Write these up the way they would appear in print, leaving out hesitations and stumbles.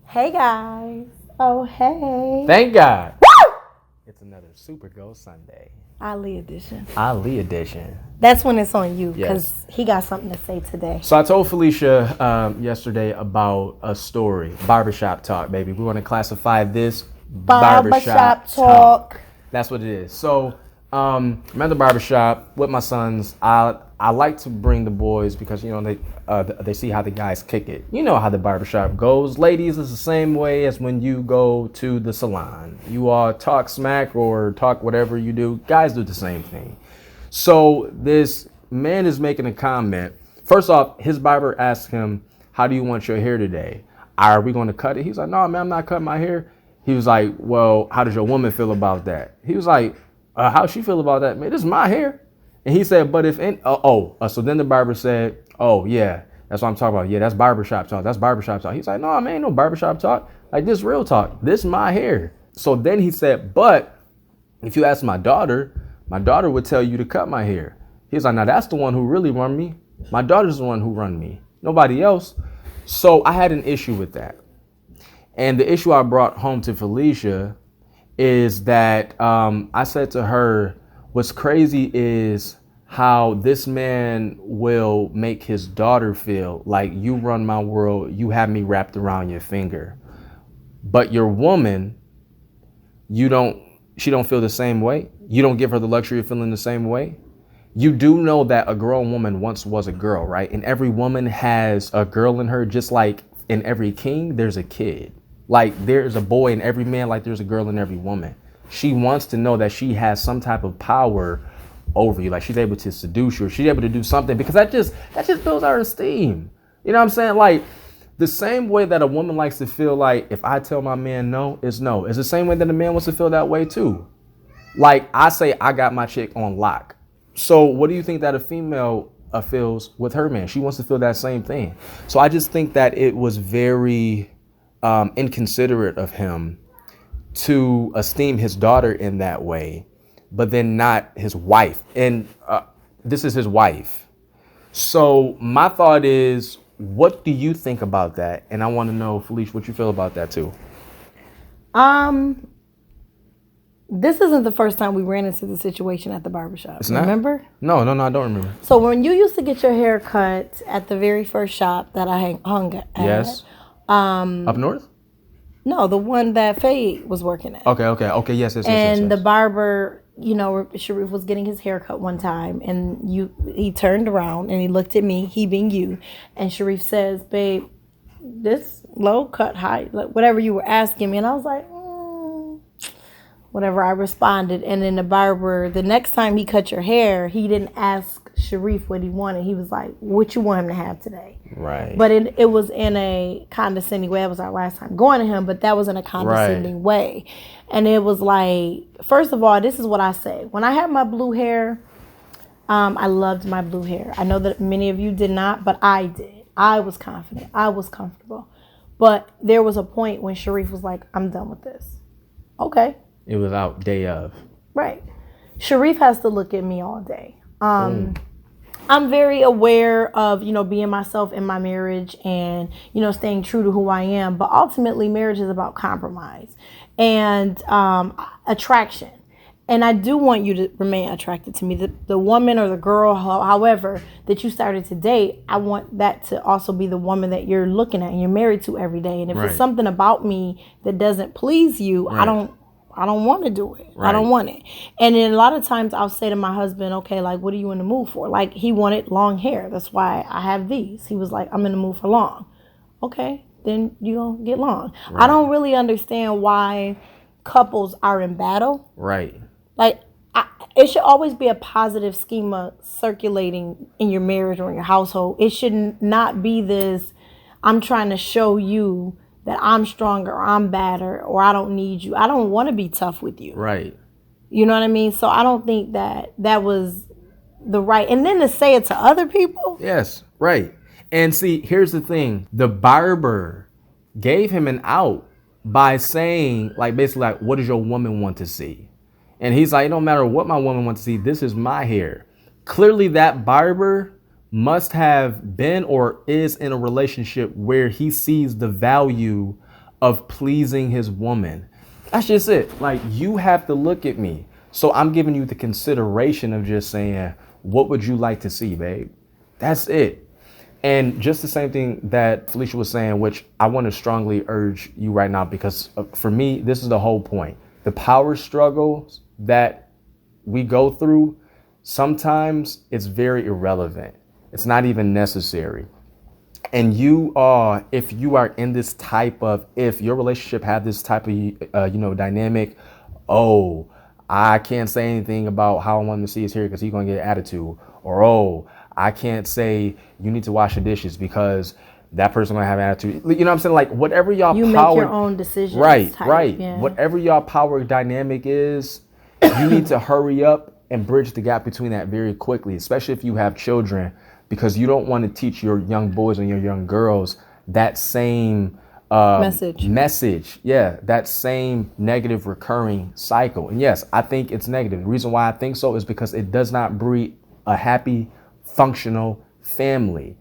Hey guys. Oh, hey. Thank God. It's another Super Ghost Sunday. Ali edition. Ali edition. That's when it's on you because Yes. he got something to say today. So I told Felicia yesterday about a story. Barbershop talk, baby. We want to classify this Barbershop talk. That's what it is. So I'm at the barbershop with my sons. I like to bring the boys because they see how the guys kick it. You know how the barbershop goes. Ladies, it's the same way as when you go to the salon. You all talk smack or talk whatever you do. Guys do the same thing. So this man is making a comment. First off, his barber asked him, "How do you want your hair today? Are we going to cut it?" He's like, "No, man, I'm not cutting my hair." He was like, "Well, how does your woman feel about that?" He was like, "How she feel about that, man? This is my hair." And he said, "But if so then the barber said, "Oh yeah, that's what I'm talking about. Yeah, that's barbershop talk. That's barbershop talk." He's like, "No, man, ain't no barbershop talk. Like this real talk. This my hair." So then he said, "But if you ask my daughter would tell you to cut my hair." He's like, "Now that's the one who really run me. My daughter's the one who run me. Nobody else." So I had an issue with that. And the issue I brought home to Felicia is that I said to her, what's crazy is how this man will make his daughter feel like you run my world, you have me wrapped around your finger. But your woman, she don't feel the same way. You don't give her the luxury of feeling the same way. You do know that a grown woman once was a girl, right? And every woman has a girl in her, just like in every king, there's a kid. Like there's a boy in every man, like there's a girl in every woman. She wants to know that she has some type of power over you. Like she's able to seduce you, or she's able to do something, because that just builds our esteem. You know what I'm saying? Like the same way that a woman likes to feel like if I tell my man no, it's no. It's the same way that a man wants to feel that way too. Like I say, I got my chick on lock. So what do you think that a female feels with her man? She wants to feel that same thing. So I just think that it was very inconsiderate of him to esteem his daughter in that way, but then not his wife. And this is his wife. So my thought is, what do you think about that? And I want to know, Felicia, what you feel about that too. Um, this isn't the first time we ran into the situation at the barbershop. It's not? Remember? No, I don't remember. So when you used to get your hair cut at the very first shop that I hung at. Yes. Up north? No, the one that Faye was working at. Okay. Yes. And the barber, Sharif was getting his hair cut one time, and he turned around and he looked at me, he being you, and Sharif says, "Babe, this low cut high, like whatever you were asking me," and I was like, whatever I responded. And then the barber, the next time he cut your hair, he didn't ask Sharif what he wanted. He was like, "What you want him to have today?" Right. But it was in a condescending way. That was our last time going to him, but that was in a condescending way. And it was like, first of all, this is what I say. When I had my blue hair, I loved my blue hair. I know that many of you did not, but I did. I was confident. I was comfortable. But there was a point when Sharif was like, "I'm done with this." Okay. It was out day of. Right. Sharif has to look at me all day. I'm very aware of, being myself in my marriage and, staying true to who I am. But ultimately, marriage is about compromise and attraction. And I do want you to remain attracted to me. The woman or the girl, however, that you started to date, I want that to also be the woman that you're looking at and you're married to every day. And if it's something about me that doesn't please you, I don't want to do it. Right. I don't want it. And then a lot of times I'll say to my husband, "Okay, like, what are you in the mood for?" Like, he wanted long hair. That's why I have these. He was like, "I'm in the mood for long." Okay, then you gonna get long. Right. I don't really understand why couples are in battle. Right. Like, it should always be a positive schema circulating in your marriage or in your household. It should not be this, I'm trying to show you that I'm stronger or I'm better or I don't need you. I don't want to be tough with you. Right. You know what I mean? So I don't think that was the right. And then to say it to other people. Yes. Right. And see, here's the thing. The barber gave him an out by saying, like, basically, like, what does your woman want to see? And he's like, it don't matter what my woman wants to see. This is my hair. Clearly, that barber must have been or is in a relationship where he sees the value of pleasing his woman. That's just it. Like, you have to look at me. So I'm giving you the consideration of just saying, what would you like to see, babe? That's it. And just the same thing that Felicia was saying, which I want to strongly urge you right now, because for me, this is the whole point. The power struggles that we go through, sometimes it's very irrelevant. It's not even necessary. And if you are in this type of, if your relationship have this type of, dynamic, oh, I can't say anything about how I want him to see his hair because he's going to get an attitude. Or, oh, I can't say you need to wash the dishes because that person's going to have an attitude. You know what I'm saying? Like, whatever y'all you power. make your own decisions. Right. Yeah. Whatever y'all power dynamic is, you need to hurry up and bridge the gap between that very quickly, especially if you have children, because you don't want to teach your young boys and your young girls that same message. Yeah, that same negative recurring cycle. And yes, I think it's negative. The reason why I think so is because it does not breed a happy, functional family.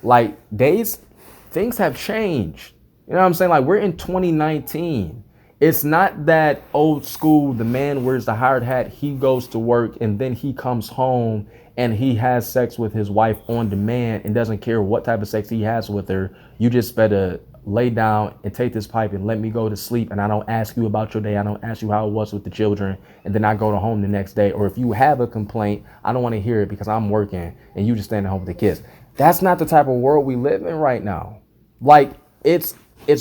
Like, things have changed. You know what I'm saying? Like, we're in 2019. It's not that old school, the man wears the hard hat, he goes to work, and then he comes home and he has sex with his wife on demand and doesn't care what type of sex he has with her. You just better lay down and take this pipe and let me go to sleep, and I don't ask you about your day. I don't ask you how it was with the children, and then I go to home the next day. Or if you have a complaint, I don't want to hear it because I'm working and you just staying at home with the kids. That's not the type of world we live in right now. Like, it's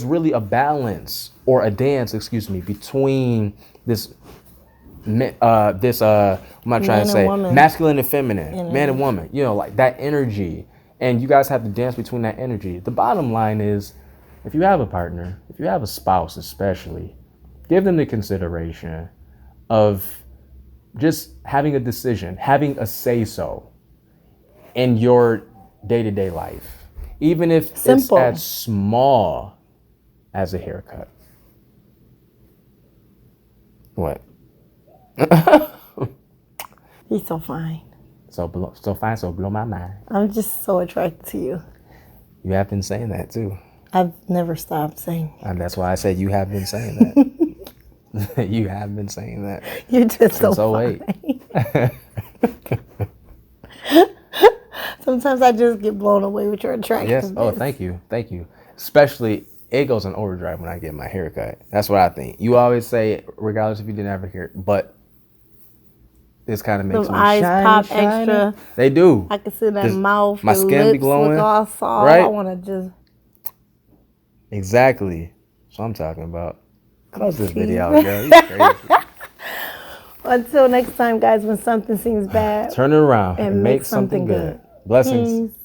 really a balance, or a dance, between this what am I trying to say? Masculine and feminine, man and woman, like that energy. And you guys have to dance between that energy. The bottom line is, if you have a partner, if you have a spouse especially, give them the consideration of just having a decision, having a say-so in your day-to-day life. Even if it's as small as a haircut. What? He's so fine. So fine, so blow my mind. I'm just so attracted to you. You have been saying that too. I've never stopped saying it. And that's why I said you have been saying that. You have been saying that. You're just so fine. Sometimes I just get blown away with your attractiveness. Yes. Oh, thank you. Thank you. Especially, it goes in overdrive when I get my hair cut. That's what I think. You always say, regardless if you didn't have a hair, but this kind of makes them me eyes shiny, pop shiny. extra. They do. I can see that mouth. My skin lips be glowing. Look all soft. Right? I want to just. Exactly. That's what I'm talking about. Close this video out, girl. You crazy. Until next time, guys, when something seems bad, turn it around and make something good. Blessings. Peace.